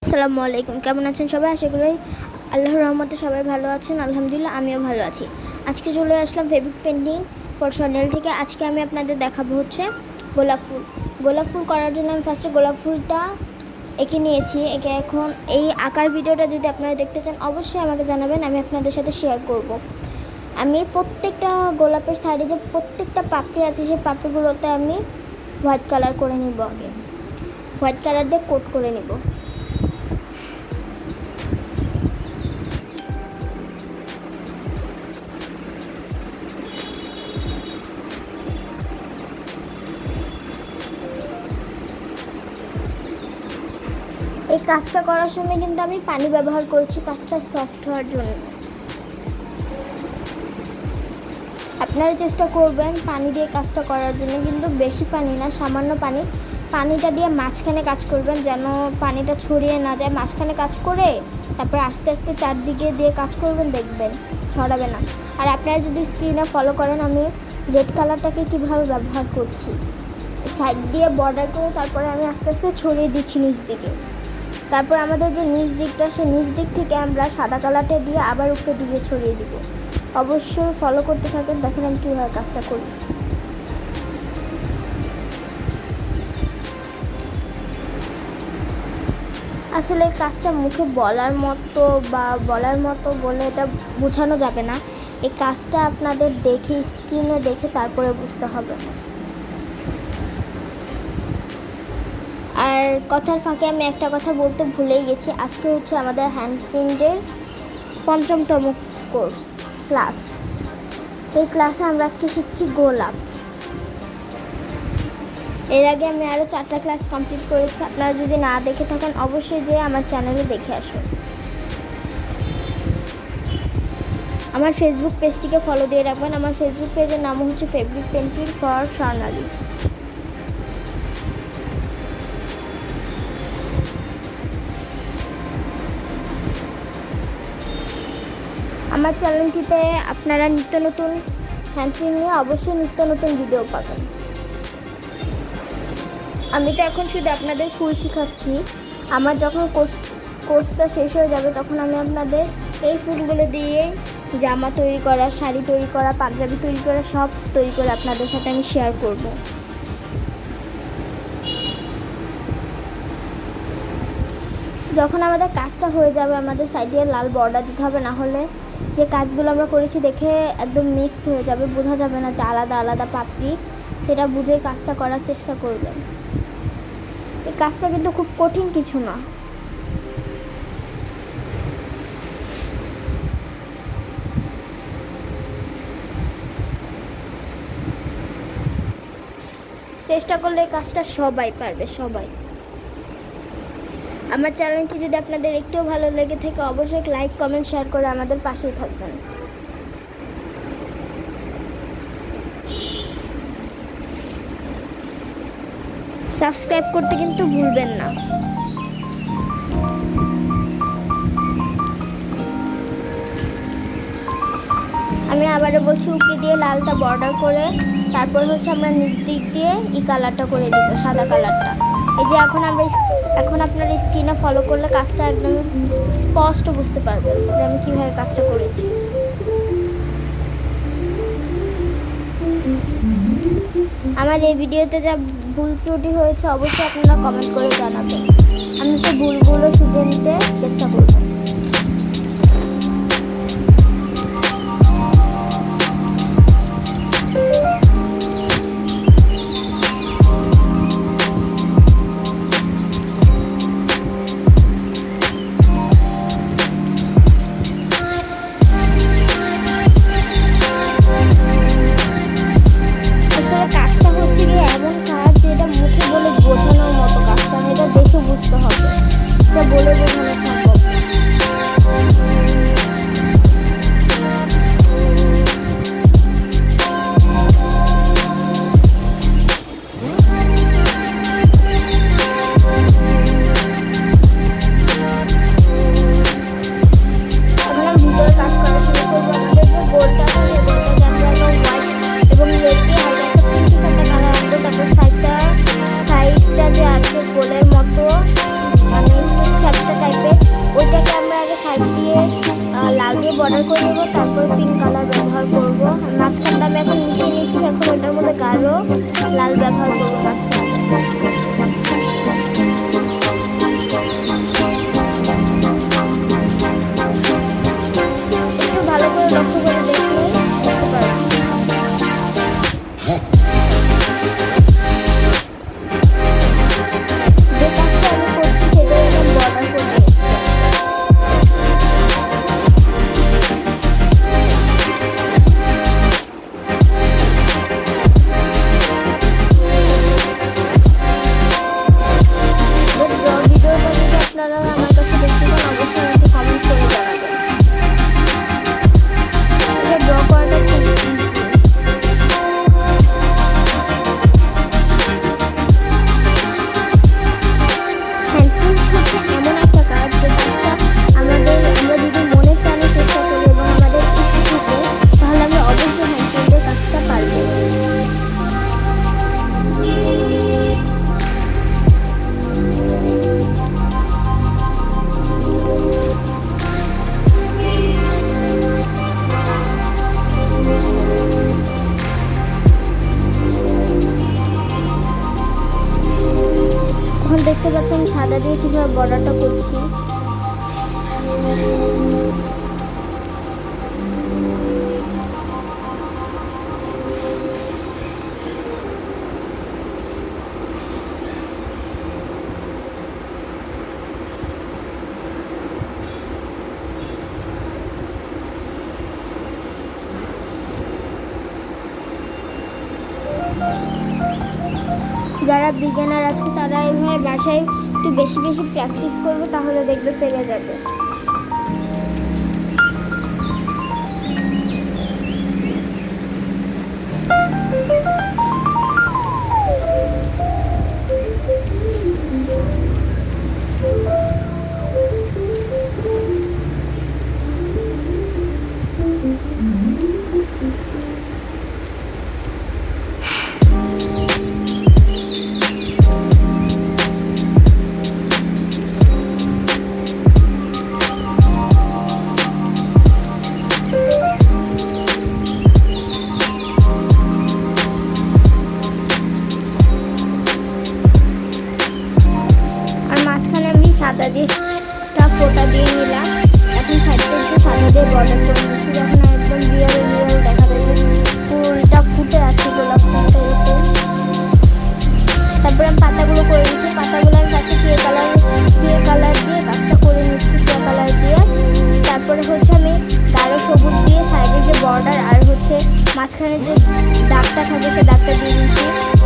আসসালামু আলাইকুম। কেমন আছেন সবাই? আশা করি আল্লাহর রহমতে সবাই ভালো আছেন। আলহামদুলিল্লাহ আমিও ভালো আছি। আজকে চলে আসলাম ফেব্রিক পেন্টিং ফর স্বর্ণেল থেকে। আজকে আমি আপনাদের দেখাবো হচ্ছে গোলাপ ফুল। গোলাপ ফুল করার জন্য আমি ফার্স্টে গোলাপ ফুলটা এঁকে নিয়েছি। একে এখন এই আঁকার ভিডিওটা যদি আপনারা দেখতে চান অবশ্যই আমাকে জানাবেন, আমি আপনাদের সাথে শেয়ার করব। আমি প্রত্যেকটা গোলাপের সাইডে যে প্রত্যেকটা পাপড়ি আছে সেই পাপড়িগুলোতে আমি হোয়াইট কালার করে নিব। আগে হোয়াইট কালার দিয়ে কোট করে নিব। এই কাজটা করার সময় কিন্তু আমি পানি ব্যবহার করেছি কাজটা সফট হওয়ার জন্য। আপনারা চেষ্টা করবেন পানি দিয়ে কাজটা করার জন্য, কিন্তু বেশি পানি না, সামান্য পানিটা দিয়ে মাঝখানে কাজ করবেন যেন পানিটা ছড়িয়ে না যায়। মাঝখানে কাজ করে তারপর আস্তে আস্তে চারদিকে দিয়ে কাজ করবেন, দেখবেন ছড়াবে না। আর আপনারা যদি স্ক্রিনে ফলো করেন আমি রেড কালারটাকে কীভাবে ব্যবহার করছি, সাইড দিয়ে বর্ডার করে তারপরে আমি আস্তে আস্তে ছড়িয়ে দিচ্ছি নিচ দিকে। তারপর আমাদের যে নিচ দিকটা সেই নিচ দিক থেকে আমরা সাদা কালারটা দিয়ে আবার উপরে দিকে ছড়িয়ে দিব। অবশ্যই ফলো করতে থাকেন, দেখেন আমি কীভাবে কাজটা করি। আসলে কাজটা মুখে বলার মতো বলে এটা বোঝানো যাবে না। এই কাজটা আপনাদের দেখে স্ক্রিনে দেখে তারপরে বুঝতে হবে। আর কথার ফাঁকে আমি একটা কথা বলতে ভুলেই গেছি। আজকে হচ্ছে আমাদের হ্যান্ড প্রিন্টের ৫ম ক্লাস। এই ক্লাসে আমরা আজকে শিখছি গোলাপ। এর আগে আমি আরও 4টা ক্লাস কমপ্লিট করেছি। আপনারা যদি না দেখে থাকেন অবশ্যই যেয়ে আমার চ্যানেলে দেখে আসুন। আমার ফেসবুক পেজটিকে ফলো দিয়ে রাখবেন। আমার ফেসবুক পেজের নাম হচ্ছে ফেব্রিক পেন্টিং ফর স্বর্ণাল। আমার চ্যানেলটিতে আপনারা নিত্য নতুন হ্যান্ড প্রিন্ট নিয়ে অবশ্যই নিত্য নতুন ভিডিও পাবেন। আমি তো এখন শুধু আপনাদের ফুল শেখাচ্ছি। আমার যখন কোর্সটা শেষ হয়ে যাবে তখন আমি আপনাদের এই ফুলগুলো দিয়ে জামা তৈরি করা, শাড়ি তৈরি করা, পাঞ্জাবি তৈরি করা সব তৈরি করে আপনাদের সাথে আমি শেয়ার করব। যখন আমাদের কাজটা হয়ে যাবে আমাদের সাইডে লাল বর্ডার দিতে হবে, না হলে যে কাজগুলো আমরা করেছি দেখে একদম মিক্স হয়ে যাবে, বোঝা যাবে না যে আলাদা আলাদা পাপড়ি। সেটা বুঝেই কাজটা করার চেষ্টা করবেন। এই কাজটা কিন্তু খুব কঠিন কিছু না। চেষ্টা করলে এই কাজটা সবাই পারবে, সবাই। আমার চ্যানেলটি যদি আপনাদের একটু ভালো লেগে থাকে অবশ্যই লাইক কমেন্ট শেয়ার করে আমাদের পাশেই থাকবেন। সাবস্ক্রাইব করতে কিন্তু ভুলবেন না। আমি আবারও বলছি, উপরে দিয়ে লালটা বর্ডার করে তারপর হচ্ছে আমরা নিচ দিক দিয়ে এই কালারটা করে দিব, সাদা কালারটা। এই যে এখন আপনার স্ক্রিনে ফলো করলে কাজটা একদম স্পষ্ট বুঝতে পারবেন যে আমি কীভাবে কাজটা করেছি। আমার এই ভিডিওতে যা ভুল ত্রুটি হয়েছে অবশ্যই আপনারা কমেন্ট করে জানাবেন। আমি সেই ভুলগুলো শুধরে নিতে চেষ্টা করব। বোঝানোর মতো কাজটা এটা দেখে বুঝতে হবে, এটা বলে বোঝানো সম্ভব। এখন আমি ভিতরে কাজ করা শুরু করবো। আমাদের যে গোলটা আছে গোলটাকে আমরা হোয়াইট এবং রেড দিয়ে হালকা একটা পিঙ্কি একটা কালার আনবো। তারপর সাইডটা যে আছে গোলের মতো মানে একটু বর্ডার করে নেবো, তারপর পিঙ্ক কালার ব্যবহার করবো। মাঝখানটা আমি এখন মিশিয়ে নিচ্ছি, এখন ওটার মধ্যে গাঢ় লাল ব্যবহার করবো মাঝখানটা। একটু ভালো করে লক্ষ্য করে দেখলে বুঝতে পারবেন। যে কাজটা আমি করছি সেটাই এখন বর্ডার করবো। আপনারা আমার কাছে দেখতে চান অবশ্যই আমাকে কমেন্ট করে জানাবেন। ড্র করাটা খুব ইজি। হ্যান্ড হচ্ছে এমন একটা কাজ যে কাজটা আমরা যদি মনে প্রাণে চেষ্টা করি এবং আমাদের ইচ্ছে থাকে তাহলে আমরা অবশ্যই হ্যান্ড কাজটা পারবো। এখন দেখতে পাচ্ছেন সাদা দিয়ে কিভাবে বর্ডারটা করছি। যারা বিগিনার আছে তারা এইভাবে বাসায় একটু বেশি বেশি প্র্যাকটিস করবে, তাহলে দেখবে পেরে যাবে। সাদা দিয়ে ফোঁটা দিয়ে নিলাম। এখন সাইডটা একটু সাদা দিয়ে বর্ডার করে নিচ্ছি, যখন একদম রিয়েল দেখা যাবে ফুলটা ফুটে আছে গোলাপ ফুলটা এতে। তারপরে আমি পাতাগুলো করে নিচ্ছি, পাতাগুলো আমি কাছে ক্লে কালার দিয়ে কাজটা করে নিচ্ছি ক্লে কালার দিয়ে। তারপরে হচ্ছে আমি গাঢ় সবুজ দিয়ে সাইডে যে বর্ডার আর হচ্ছে মাঝখানে যে দাগটা থাকে সে দাগটা দিয়ে দিচ্ছি।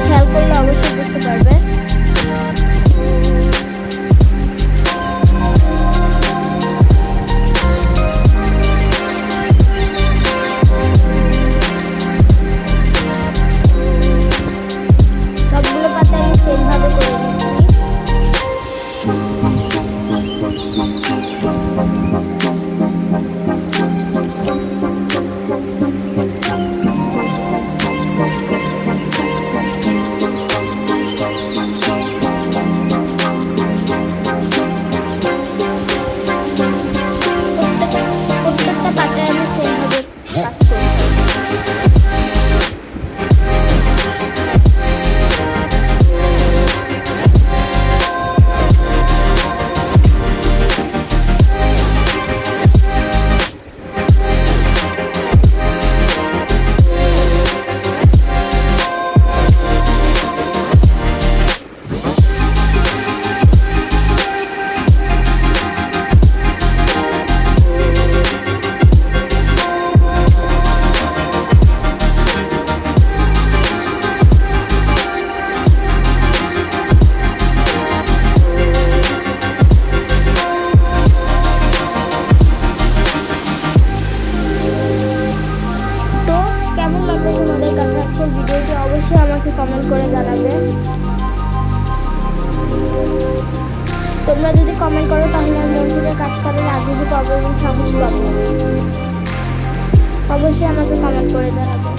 খেয়াল করলে অবশ্যই বুঝতে পারবে। কমেন্ট করে জানাবে। তোমরা যদি কমেন্ট করো তাহলে আমি মন থেকে কাজ করার আগ্রহ পাবো এবং সাহস পাবো। অবশ্যই আমাকে কমেন্ট করে জানাবে।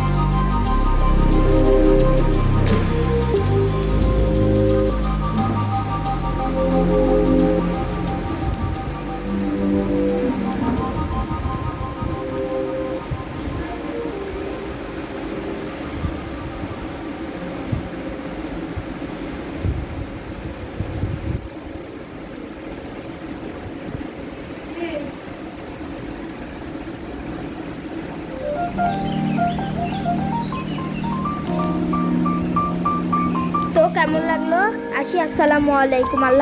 কেমন লাগলো? আসি, আসসালামু আলাইকুম। আল্লাহ।